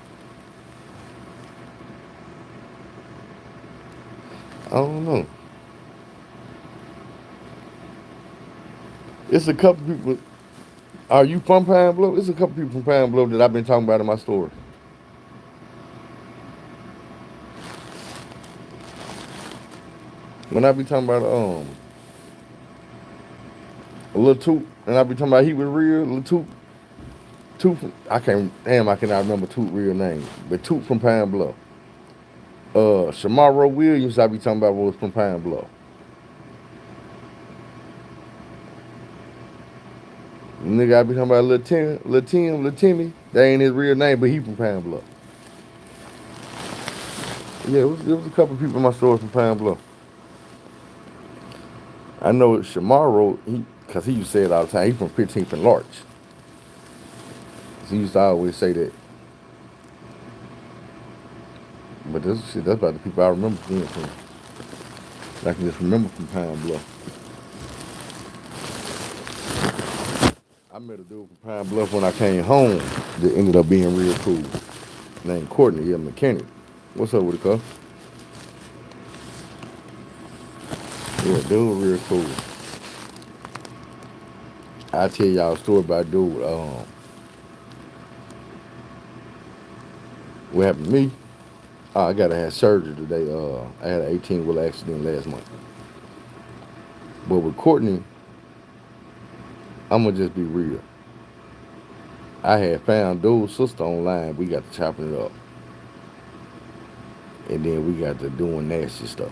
I don't know. It's a couple people. Are you from Pine Bluff? It's a couple people from Pine Bluff that I've been talking about in my story. When I be talking about a little Toot, and I be talking about he was real, little Toot, I cannot remember Toot real name, but Toot from Pine Bluff. Shamaro Williams, I be talking about was from Pine Bluff. Nigga, I be talking about Little Timmy. That ain't his real name, but he from Pine Bluff. Yeah, it was a couple people in my story from Pine Bluff. I know Shamaro, because he used to say it all the time. He from 15th and Larch. So he used to always say that. But that's about the people I remember being from. I can just remember from Pine Bluff. I met a dude from Pine Bluff when I came home that ended up being real cool. Named Courtney, yeah, mechanic. What's up with it, cuz? Yeah, dude real cool. I'll tell y'all a story about dude. What happened to me? I gotta have surgery today. I had an 18-wheel accident last month. But with Courtney, I'm gonna just be real. I had found dude's sister online. We got to chopping it up, and then we got to doing nasty stuff.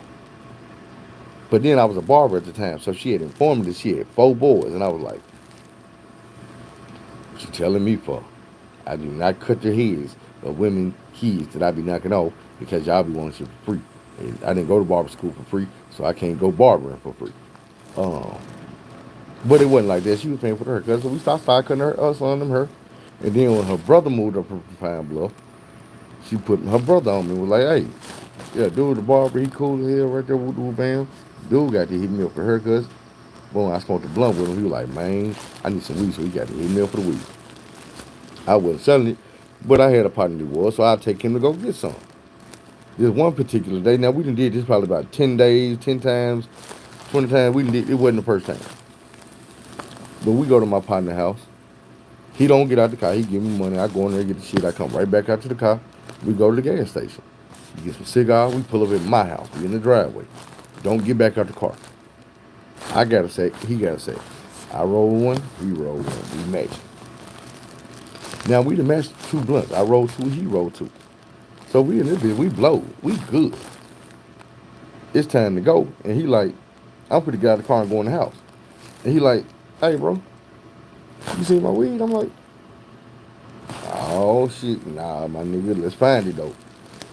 But then I was a barber at the time, so she had informed me that she had 4 boys, and I was like, "What you telling me for? I do not cut your heads of women kids that I be knocking off because y'all be wanting shit for free. And I didn't go to barber school for free, so I can't go barbering for free." Um, but it wasn't like that. She was paying for her haircut, so we started cutting us on them her. And then when her brother moved up from Pine Bluff, she put her brother on me and was like, "Hey, yeah, dude, the barber, he cool as hell right there, woo woo bam." Dude got to hit me up for haircuts. Boom, I smoked the blunt with him. He was like, "Man, I need some weed," so he got to hit me up for the weed. I wasn't selling it, but I had a partner that was, so I'd take him to go get some. This one particular day, now we done did this probably about 10 days, 10 times, 20 times. We done did, it wasn't the first time. But we go to my partner's house. He don't get out the car. He give me money. I go in there, get the shit. I come right back out to the car. We go to the gas station. We get some cigars. We pull up at my house. We in the driveway. Don't get back out the car. I got to say, he got to say. I roll one, he roll one. We match. Now we done matched 2 blunts. I rolled 2, he rolled 2. So we in this bitch, we blow. We good. It's time to go. And he like, I'm finna get out of the car and go in the house. And he like, "Hey, bro, you see my weed?" I'm like, "Oh, shit. Nah, my nigga, let's find it, though.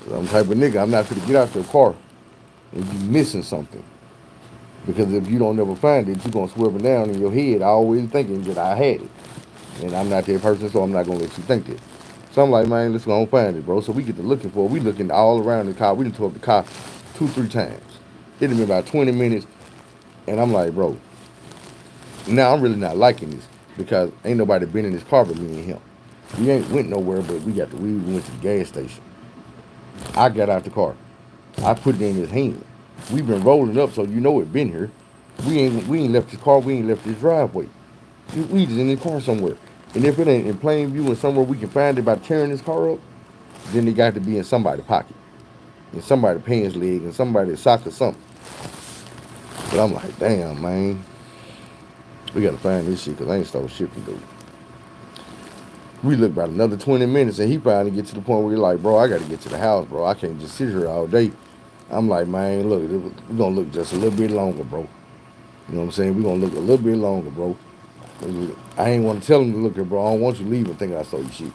'Cause I'm the type of nigga, I'm not finna get out your car and you missing something. Because if you don't never find it, you going to swerve it down in your head, always thinking that I had it. And I'm not that person, so I'm not going to let you think that." So I'm like, "Man, let's go and find it, bro." So we get to looking for it. We looking all around the car. We done tore up the car 2, 3 times. It had been about 20 minutes. And I'm like, "Bro, now I'm really not liking this because ain't nobody been in this car but me and him. We ain't went nowhere, but we got the weed. We went to the gas station. I got out the car. I put it in his hand. We've been rolling up, so you know it been here. We ain't left his car. We ain't left his driveway. The weed is in the car somewhere. And if it ain't in plain view and somewhere we can find it by tearing this car up, then it got to be in somebody's pocket, in somebody's pants leg, in somebody's sock or something." But I'm like, "Damn, man, we gotta find this shit because I ain't stole shit from dude." We look about another 20 minutes and he finally get to the point where he's like, "Bro, I gotta get to the house, bro. I can't just sit here all day." I'm like, "Man, look, we're gonna look just a little bit longer, bro. You know what I'm saying? We're gonna look a little bit longer, bro. I ain't want to tell him to look here, bro. I don't want you leaving thinking I stole your shit."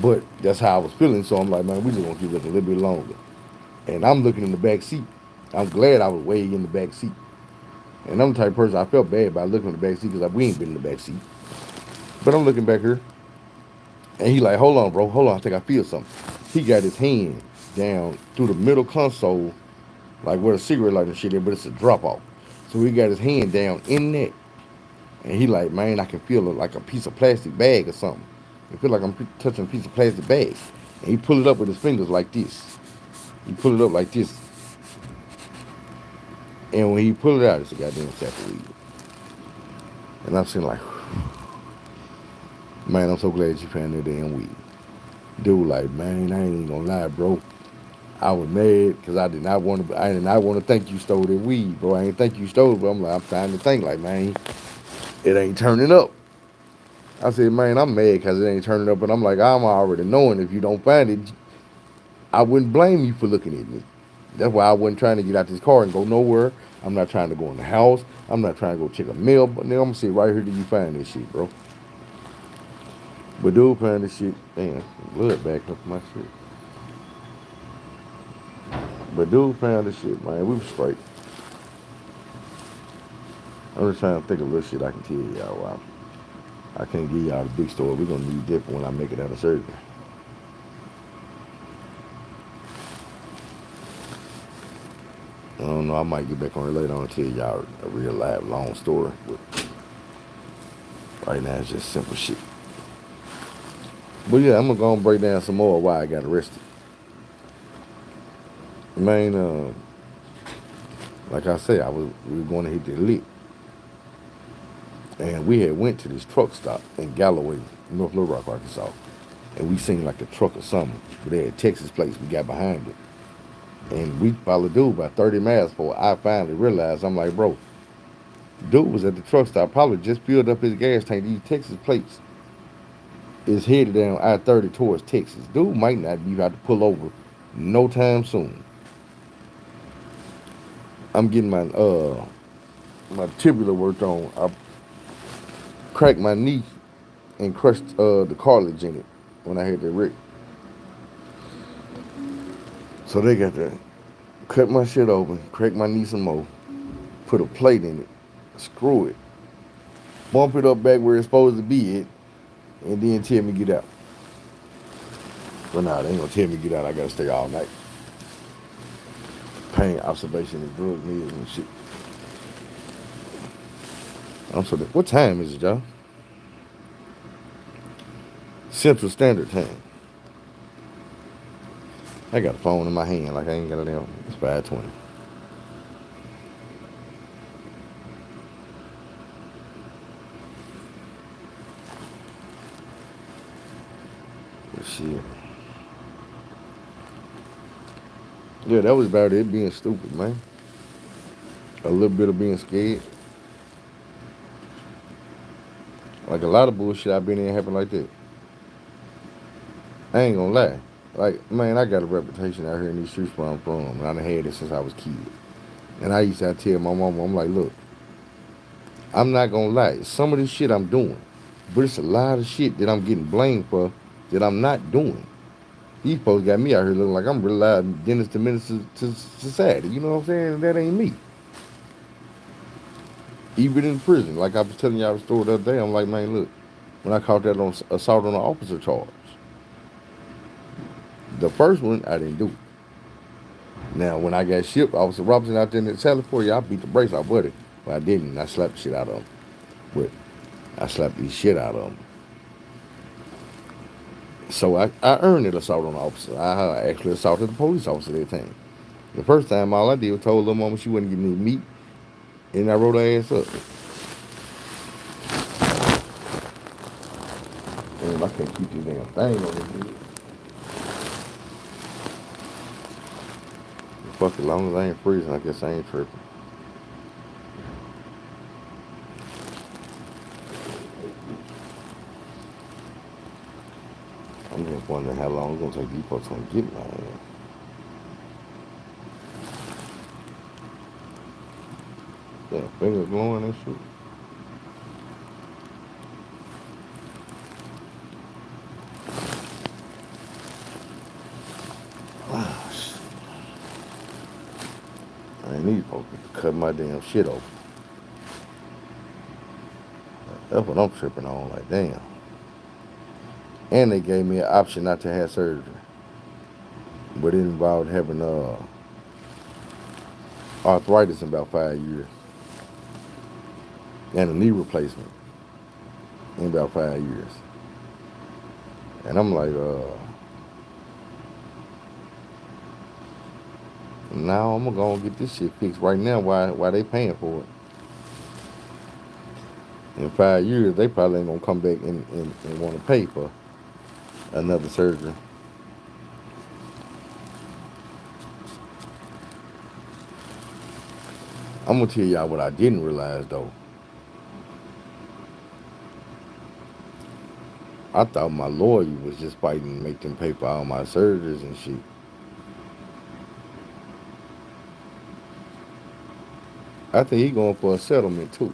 But that's how I was feeling, so I'm like, "Man, we just gonna keep looking a little bit longer." And I'm looking in the back seat. I'm glad I was way in the back seat. And I'm the type of person, I felt bad about looking in the back seat because we ain't been in the back seat. But I'm looking back here, and he like, "Hold on, bro. Hold on. I think I feel something." He got his hand down through the middle console, like where the cigarette lighter and shit is, but it's a drop off. So he got his hand down in that, and he like, "Man, I can feel it like a piece of plastic bag or something. I feel like I'm touching a piece of plastic bag." And he pull it up with his fingers like this. He pull it up like this. And when he pull it out, it's a goddamn sack of weed. And I'm saying like, "Man, I'm so glad you found that damn weed." Dude, like, "Man, I ain't even gonna lie, bro. I was mad because I did not want to think you stole that weed, bro. I ain't think you stole it, but I'm like, I'm trying to think like, man, it ain't turning up." I said, "Man, I'm mad because it ain't turning up," but I'm like, I'm already knowing if you don't find it, I wouldn't blame you for looking at me. That's why I wasn't trying to get out this car and go nowhere. I'm not trying to go in the house. I'm not trying to go check a mail, but then I'm gonna sit right here till you find this shit, bro. But dude found this shit. Damn, blood back up my shit. But dude found this shit, man. We was straight. I'm just trying to think of little shit I can tell y'all. Wow. I can't give y'all the big story. We're gonna need that when I make it out of surgery. I don't know. I might get back on it later on and tell y'all a real live long story. But right now it's just simple shit. But yeah, I'm gonna go and break down some more why I got arrested. Man, like I said, we were going to hit the lick. And we had went to this truck stop in Galloway, North Little Rock, Arkansas. And we seen like a truck or something. But they had Texas plates. We got behind it. And we followed dude about 30 miles before I finally realized. I'm like, "Bro, dude was at the truck stop, probably just filled up his gas tank, these Texas plates. is headed down I-30 towards Texas. Dude might not be about to pull over no time soon. I'm getting my tibia worked on. I cracked my knee and crushed the cartilage in it when I had that wreck. So they got to cut my shit open, crack my knee some more, put a plate in it, screw it, bump it up back where it's supposed to be at, and then tell me get out. But nah, they ain't gonna tell me get out. I gotta stay all night. Pain, observation, and drug meals and shit. What time is it, y'all? Central Standard Time. I got a phone in my hand like I ain't got it down. It's 5:20. But shit. Yeah, that was about it being stupid, man. A little bit of being scared. Like a lot of bullshit I've been in happen like that. I ain't gonna lie. Like, man, I got a reputation out here in these streets where I'm from, and I done had it since I was a kid. And I used to tell my mama, I'm like, look, I'm not gonna lie. Some of this shit I'm doing, but it's a lot of shit that I'm getting blamed for that I'm not doing. These folks got me out here looking like I'm really loud Dennis the Menace to society. You know what I'm saying? That ain't me. Even in prison, like I was telling y'all the story the other day, I'm like, man, look, when I caught that on assault on an officer charge, the first one, I didn't do. Now, when I got shipped, Officer Robinson out there in California, I beat the brakes off with it. But I didn't. I slapped the shit out of him. But I slapped the shit out of him. So I earned it assault on an officer. I actually assaulted the police officer that time. The first time, all I did was told little mama she wasn't getting any meat, and I wrote her ass up. Damn, I can't keep this damn thing on this shit. Fuck, as long as I ain't freezing, I guess I ain't tripping. I'm just wondering how long it's gonna take these folks to get my ass. Damn, fingers glowing and shit. Ah, shit. I ain't need folks to cut my damn shit off. That's what I'm tripping on, like, damn. And they gave me an option not to have surgery. But it involved having arthritis in about 5 years. And a knee replacement in about 5 years. And I'm like, now I'm gonna go and get this shit fixed right now. Why they paying for it? In 5 years, they probably ain't gonna come back and want to pay for another surgery. I'm gonna tell y'all what I didn't realize though. I thought my lawyer was just fighting to make them pay for all my surgeries and shit. I think he going for a settlement too.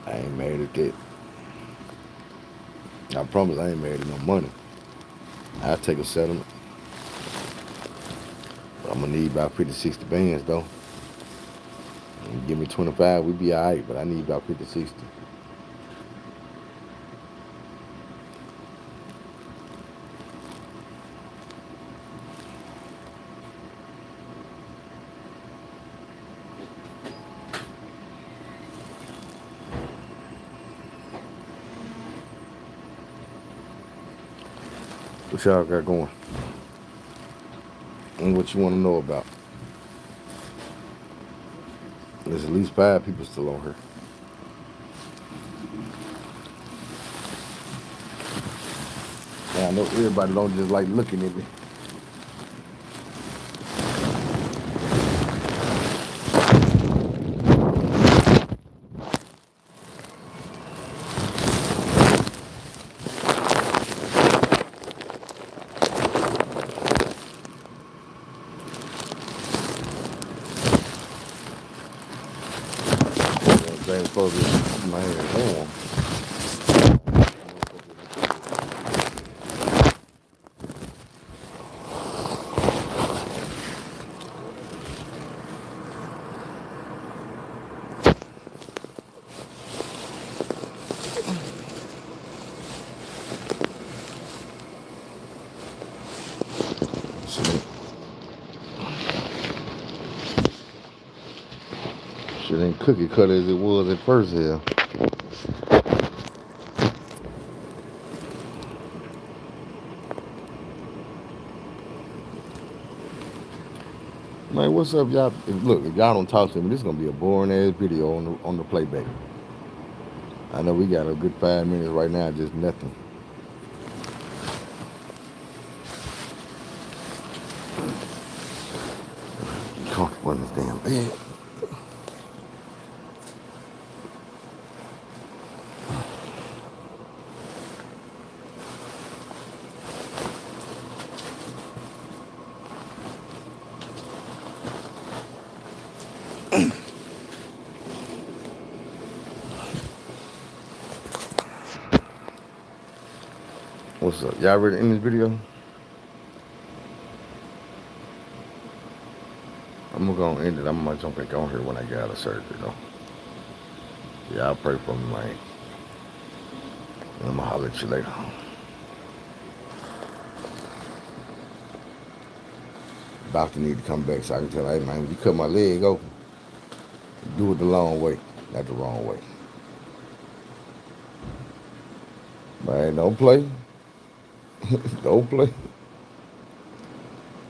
I ain't mad at that. I promise I ain't mad at no money. I'll take a settlement. But I'm gonna need about 50, 60 bands though. Give me 25, we be alright, but I need about 50, 60. What y'all got going? And what you want to know about? There's at least 5 people still on here. And I know everybody don't just like looking at me. supposed to keep my hands warm. Shit ain't cookie cutter as it was at first here. Man, what's up, y'all? If y'all don't talk to me, this is gonna be a boring ass video on the playback. I know we got a good 5 minutes right now, just nothing. Comfortable in this damn bed. What's up? Y'all ready to end this video? I'm gonna end it. I'm gonna jump back on here when I get out of surgery, though. Y'all pray for me, man. And I'm gonna holler at you later. Doctor need to come back so I can tell her, hey, man, when you cut my leg open, do it the long way, not the wrong way. Man, don't play. Don't play.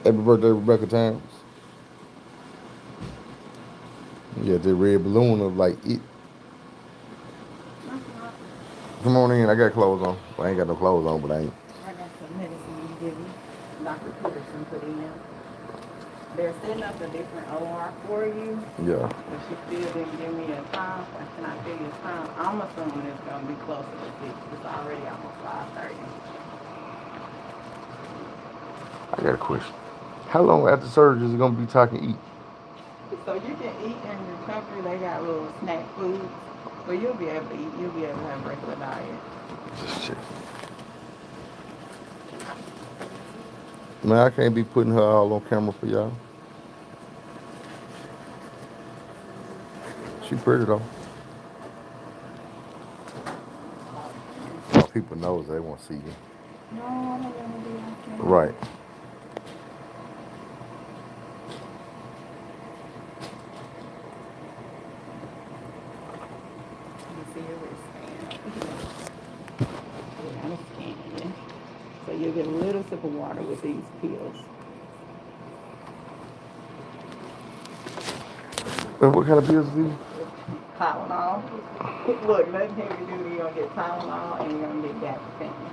Happy birthday, Rebecca Times. You got that red balloon of like it. Come on in, I got clothes on. Well, I ain't got no clothes on, but I ain't. I got some medicine to give you. Dr. Peterson put in. They're setting up a different OR for you. Yeah. But she still didn't give me a time. I cannot tell you a time. I'm assuming it's going to be closer to 6. It's already almost 5:30. I got a question. How long after surgery is it gonna be talking eat? So you can eat in the country. They got little snack foods. But you'll be able to eat. You'll be able to have a regular diet. Just check. Man, I can't be putting her all on camera for y'all. She pretty though. All people knows they won't see you. No, I don't want to be on camera. Right. See your wristband. I'm scanning. So you'll get a little sip of water with these pills. And what kind of pills are these? Tylenol. Look, nothing heavy duty. You're going to get Tylenol and you're going to get Gabapentin.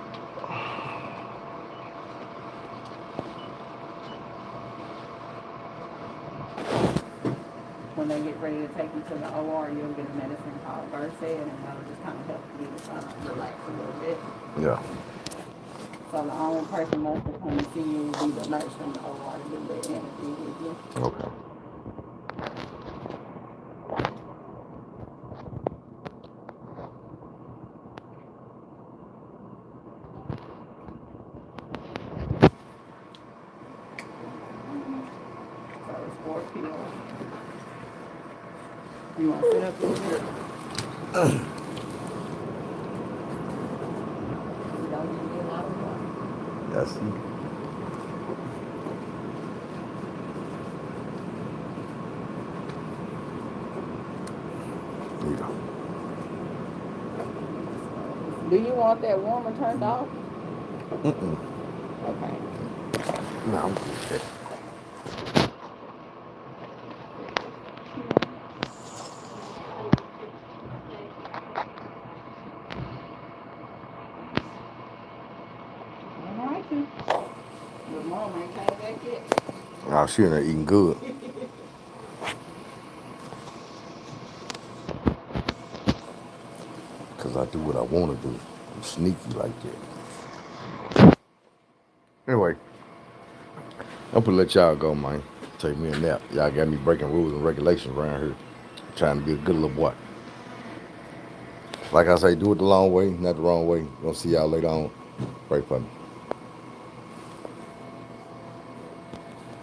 When they get ready to take you to the OR, you'll get a medicine called Versed, and that'll just kind of help you relax a little bit. Yeah. So the only person left to come and see you will be the nurse from the OR to do the interview with you. Okay. So it's 4 pills. You want to sit up a little bit? Don't give me a lot of water. That's it. There you go. Do you want that warmer turned off? Mm-mm. Okay. No, I'm good. All right, then. Your mom ain't came back yet. Oh, she in there eating good. Because I do what I want to do. I'm sneaky like that. Anyway, I'm going to let y'all go, man. Take me a nap. Y'all got me breaking rules and regulations around here. Trying to be a good little boy. Like I say, do it the long way, not the wrong way. Gonna see y'all later on. Pray for me.